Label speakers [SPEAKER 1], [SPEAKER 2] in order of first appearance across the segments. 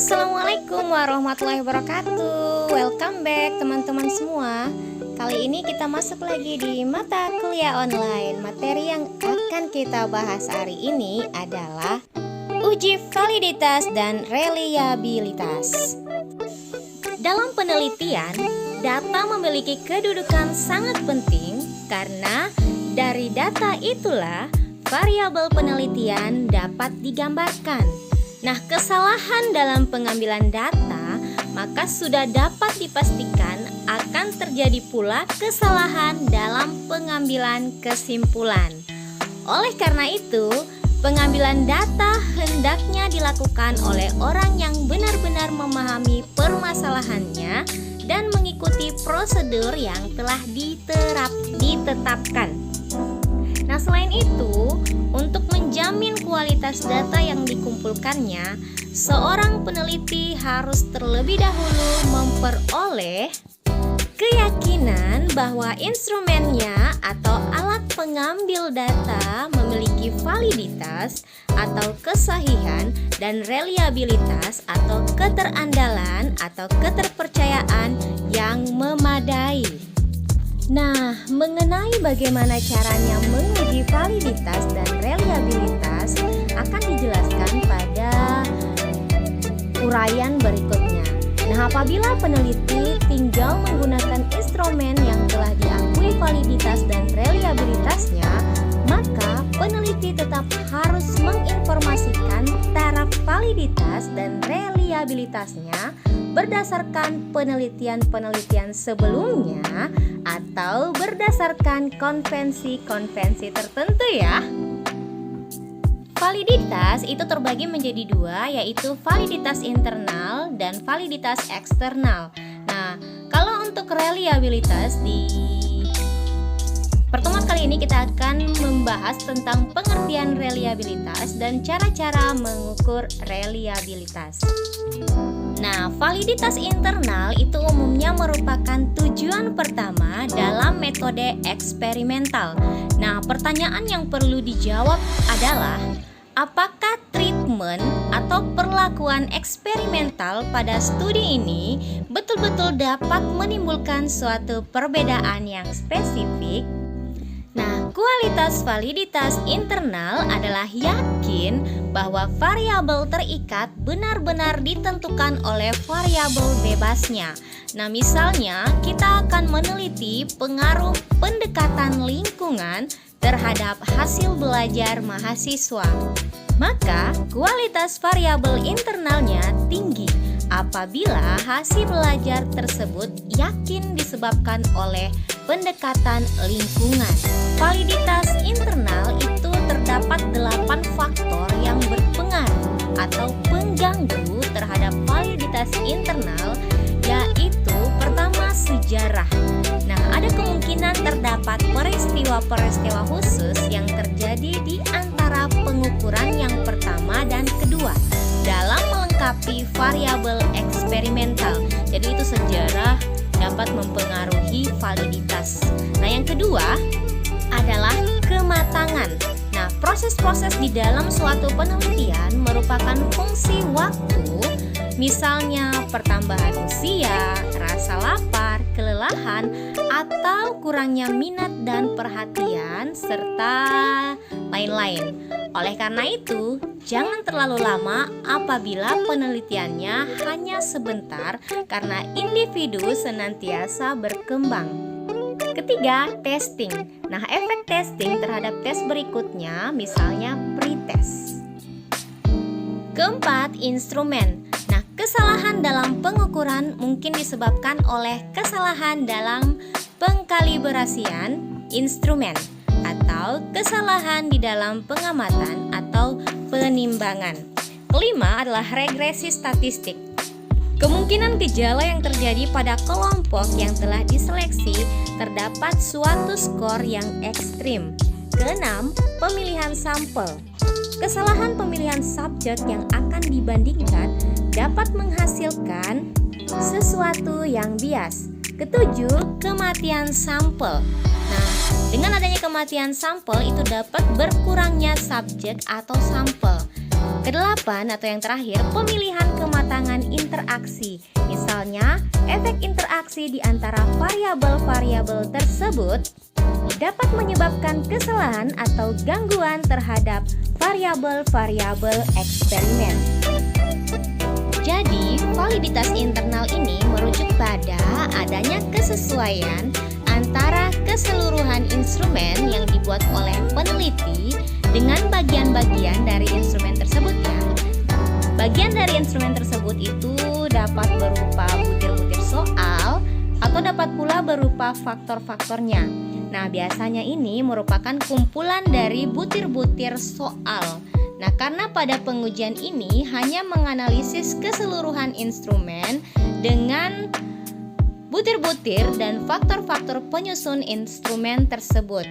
[SPEAKER 1] Assalamualaikum warahmatullahi wabarakatuh. Welcome back teman-teman semua. Kali ini kita masuk lagi di mata kuliah online. Materi yang akan kita bahas hari ini adalah uji validitas dan reliabilitas. Dalam penelitian, data memiliki kedudukan sangat penting karena dari data itulah variabel penelitian dapat digambarkan. Nah, kesalahan dalam pengambilan data maka sudah dapat dipastikan akan terjadi pula kesalahan dalam pengambilan kesimpulan. Oleh karena itu, pengambilan data hendaknya dilakukan oleh orang yang benar-benar memahami permasalahannya dan mengikuti prosedur yang telah ditetapkan. Nah, selain itu, untuk menjamin kualitas data yang dikumpulkannya, seorang peneliti harus terlebih dahulu memperoleh keyakinan bahwa instrumennya atau alat pengambil data memiliki validitas atau kesahihan dan reliabilitas atau keterandalan atau keterpercayaan yang memadai. Nah, mengenai bagaimana caranya menguji validitas dan reliabilitas akan dijelaskan pada uraian berikutnya. Nah, apabila peneliti tinggal menggunakan instrumen yang telah diakui validitas dan reliabilitasnya, maka peneliti tetap harus menginformasikan taraf validitas dan reliabilitasnya berdasarkan penelitian-penelitian sebelumnya atau berdasarkan konvensi-konvensi tertentu ya. Validitas itu terbagi menjadi dua, yaitu validitas internal dan validitas eksternal. Nah, kalau untuk reliabilitas di pertemuan kali ini kita akan membahas tentang pengertian reliabilitas dan cara-cara mengukur reliabilitas. Nah, validitas internal itu umumnya merupakan tujuan pertama dalam metode eksperimental. Nah, pertanyaan yang perlu dijawab adalah apakah treatment atau perlakuan eksperimental pada studi ini betul-betul dapat menimbulkan suatu perbedaan yang spesifik? Nah, kualitas validitas internal adalah yakin bahwa variabel terikat benar-benar ditentukan oleh variabel bebasnya. Nah, misalnya kita akan meneliti pengaruh pendekatan lingkungan terhadap hasil belajar mahasiswa. Maka, kualitas variabel internalnya tinggi apabila hasil belajar tersebut yakin disebabkan oleh pendekatan lingkungan. Validitas internal itu terdapat 8 faktor yang berpengaruh atau pengganggu terhadap validitas internal, yaitu pertama, sejarah. Nah, ada kemungkinan terdapat peristiwa-peristiwa khusus yang terjadi di antara pengukuran yang pertama dan kedua dalam melengkapi variabel eksperimental. Jadi itu sejarah dapat mempengaruhi validitas. Nah, yang kedua adalah kematangan. Nah, proses-proses di dalam suatu penelitian merupakan fungsi waktu, misalnya pertambahan usia, rasa lapar, kelelahan, atau kurangnya minat dan perhatian, serta lain-lain. Oleh karena itu, jangan terlalu lama apabila penelitiannya hanya sebentar karena individu senantiasa berkembang. Ketiga, testing. Nah, efek testing terhadap tes berikutnya, misalnya pretest. Keempat, instrumen. Nah, kesalahan dalam pengukuran mungkin disebabkan oleh kesalahan dalam pengkalibrasian instrumen atau kesalahan di dalam pengamatan atau penimbangan. Kelima adalah regresi statistik. Kemungkinan gejala yang terjadi pada kelompok yang telah diseleksi terdapat suatu skor yang ekstrim. Keenam, pemilihan sampel. Kesalahan pemilihan subjek yang akan dibandingkan dapat menghasilkan sesuatu yang bias. Ketujuh, kematian sampel. Nah, dengan adanya kematian sampel itu dapat berkurangnya subjek atau sampel. Kedelapan atau yang terakhir, pemilihan kematangan interaksi. Misalnya, efek interaksi di antara variabel-variabel tersebut dapat menyebabkan kesalahan atau gangguan terhadap variabel-variabel eksperimen. Jadi, validitas internal ini merujuk pada adanya kesesuaian antara keseluruhan instrumen yang dibuat oleh peneliti dengan bagian-bagian dari instrumen tersebut ya. Bagian dari instrumen tersebut itu dapat berupa butir-butir soal atau dapat pula berupa faktor-faktornya. Nah, biasanya ini merupakan kumpulan dari butir-butir soal. Nah, karena pada pengujian ini hanya menganalisis keseluruhan instrumen dengan butir-butir dan faktor-faktor penyusun instrumen tersebut.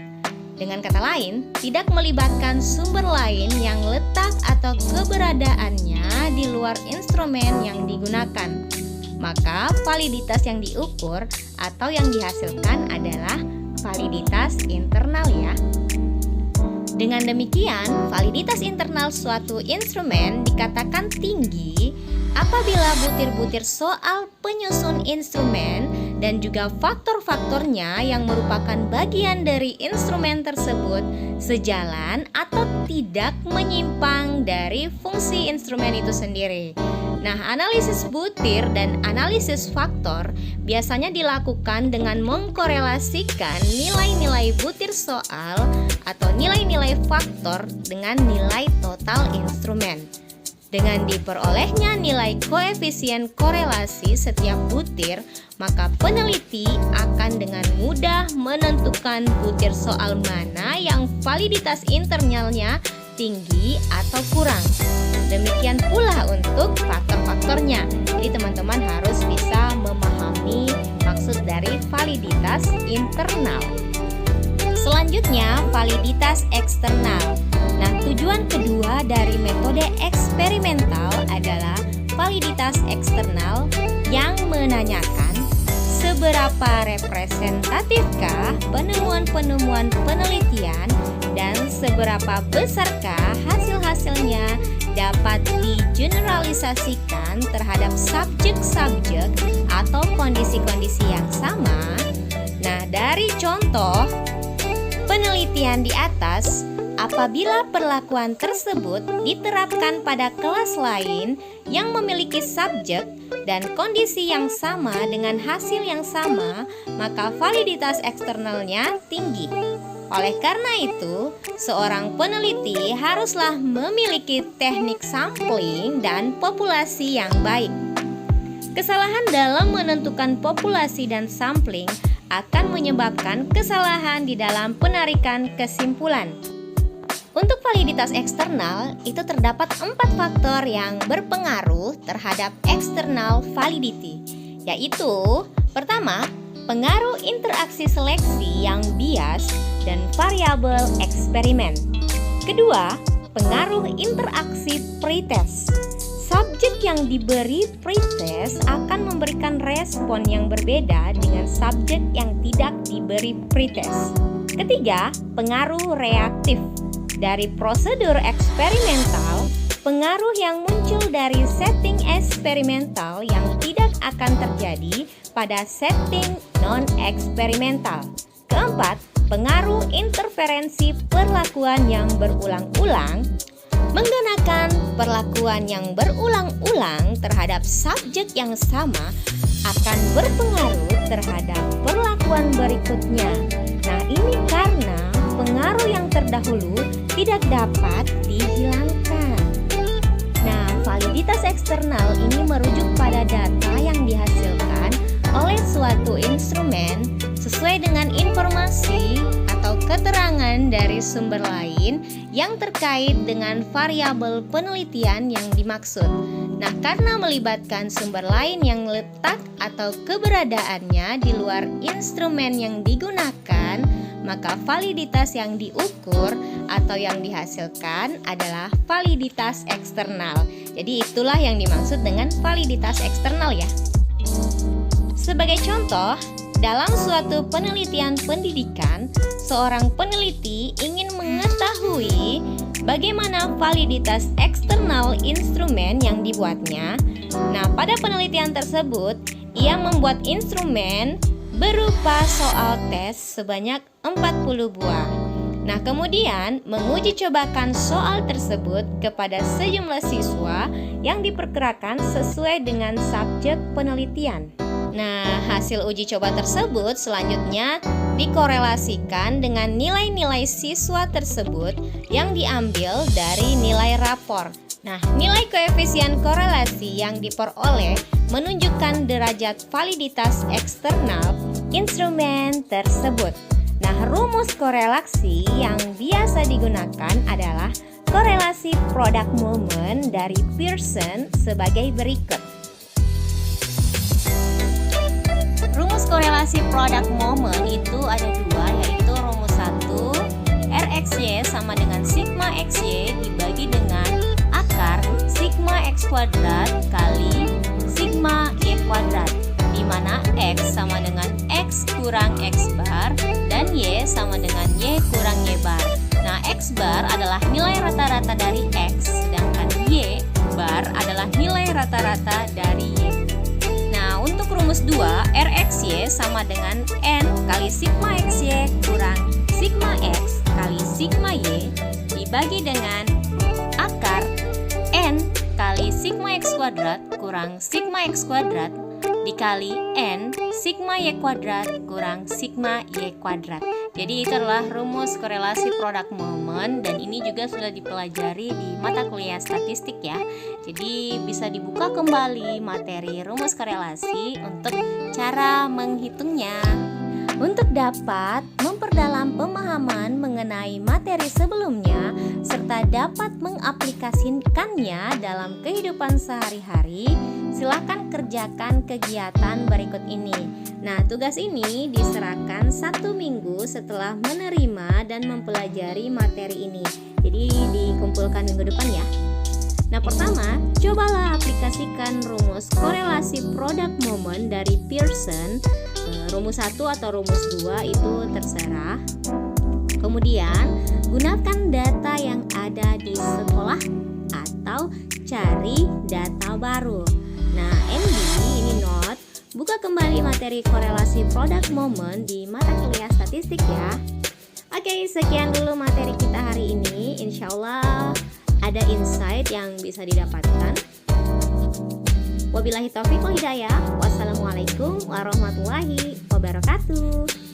[SPEAKER 1] Dengan kata lain, tidak melibatkan sumber lain yang letak atau keberadaannya di luar instrumen yang digunakan. Maka validitas yang diukur atau yang dihasilkan adalah validitas internal ya. Dengan demikian, validitas internal suatu instrumen dikatakan tinggi apabila butir-butir soal penyusun instrumen dan juga faktor-faktornya yang merupakan bagian dari instrumen tersebut sejalan atau tidak menyimpang dari fungsi instrumen itu sendiri. Nah, analisis butir dan analisis faktor biasanya dilakukan dengan mengkorelasikan nilai-nilai butir soal atau nilai-nilai faktor dengan nilai total instrumen. Dengan diperolehnya nilai koefisien korelasi setiap butir, maka peneliti akan dengan mudah menentukan butir soal mana yang validitas internalnya tinggi atau kurang. Demikian pula untuk faktor-faktornya. Jadi teman-teman harus bisa memahami maksud dari validitas internal. Selanjutnya, validitas eksternal. Nah, tujuan kedua dari metode eksperimental adalah validitas eksternal yang menanyakan seberapa representatifkah penemuan-penemuan penelitian dan seberapa besarkah hasil-hasilnya dapat digeneralisasikan terhadap subjek-subjek atau kondisi-kondisi yang sama. Nah, dari contoh penelitian di atas, apabila perlakuan tersebut diterapkan pada kelas lain yang memiliki subjek dan kondisi yang sama dengan hasil yang sama, maka validitas eksternalnya tinggi. Oleh karena itu, seorang peneliti haruslah memiliki teknik sampling dan populasi yang baik. Kesalahan dalam menentukan populasi dan sampling akan menyebabkan kesalahan di dalam penarikan kesimpulan. Untuk validitas eksternal, itu terdapat 4 faktor yang berpengaruh terhadap external validity, yaitu pertama, pengaruh interaksi seleksi yang bias dan variabel eksperimen. Kedua, pengaruh interaksi pretest. Subjek yang diberi pretest akan memberikan respon yang berbeda dengan subjek yang tidak diberi pretest. Ketiga, pengaruh reaktif. Dari prosedur eksperimental, pengaruh yang muncul dari setting eksperimental yang tidak akan terjadi pada setting non-eksperimental. Keempat, pengaruh interferensi perlakuan yang berulang-ulang. Menggunakan perlakuan yang berulang-ulang terhadap subjek yang sama akan berpengaruh terhadap perlakuan berikutnya. Nah, ini karena pengaruh yang terdahulu tidak dapat dihilangkan. Nah, validitas eksternal ini merujuk pada data yang dihasilkan oleh suatu instrumen sesuai dengan informasi atau keterangan dari sumber lain yang terkait dengan variabel penelitian yang dimaksud. Nah, karena melibatkan sumber lain yang letak atau keberadaannya di luar instrumen yang digunakan, maka validitas yang diukur atau yang dihasilkan adalah validitas eksternal. Jadi itulah yang dimaksud dengan validitas eksternal ya. Sebagai contoh, dalam suatu penelitian pendidikan, seorang peneliti ingin mengetahui bagaimana validitas eksternal instrumen yang dibuatnya. Nah, pada penelitian tersebut, ia membuat instrumen berupa soal tes sebanyak 40 buah. Nah, kemudian menguji cobakan soal tersebut kepada sejumlah siswa yang diperkirakan sesuai dengan subjek penelitian. Nah, hasil uji coba tersebut selanjutnya dikorelasikan dengan nilai-nilai siswa tersebut yang diambil dari nilai rapor. Nah, nilai koefisien korelasi yang diperoleh menunjukkan derajat validitas eksternal instrumen tersebut. Nah, rumus korelasi yang biasa digunakan adalah korelasi product moment dari Pearson sebagai berikut. Rumus korelasi product moment itu ada dua, yaitu rumus 1, RXY sama dengan sigma XY dibagi dengan akar sigma X kuadrat kali sigma Y kuadrat, di mana X sama dengan X kurang X bar dan Y sama dengan Y kurang Y bar. Nah, X bar adalah nilai rata-rata dari X, sedangkan Y bar adalah nilai rata-rata dari Y. Nah, untuk rumus 2, RXY sama dengan N kali sigma XY kurang sigma X kali sigma Y dibagi dengan akar N kali sigma X kuadrat kurang sigma X kuadrat dikali N sigma Y kuadrat kurang sigma Y kuadrat. Jadi itu adalah rumus korelasi product moment, dan ini juga sudah dipelajari di mata kuliah statistik ya. Jadi bisa dibuka kembali materi rumus korelasi untuk cara menghitungnya. Untuk dapat memperdalam pemahaman mengenai materi sebelumnya serta dapat mengaplikasikannya dalam kehidupan sehari-hari, silakan kerjakan kegiatan berikut ini. Nah, tugas ini diserahkan 1 minggu setelah menerima dan mempelajari materi ini. Jadi dikumpulkan minggu depan ya. Nah, pertama, cobalah aplikasikan rumus korelasi product moment dari Pearson. Rumus 1 atau rumus 2 itu terserah. Kemudian, gunakan data yang ada di sekolah atau cari data baru. Nah, MD ini note, buka kembali materi korelasi product moment di mata kuliah statistik ya. Oke, sekian dulu materi kita hari ini. Insya Allah ada insight yang bisa didapatkan. Wabillahi taufiq wal hidayah. Wassalamualaikum warahmatullahi wabarakatuh.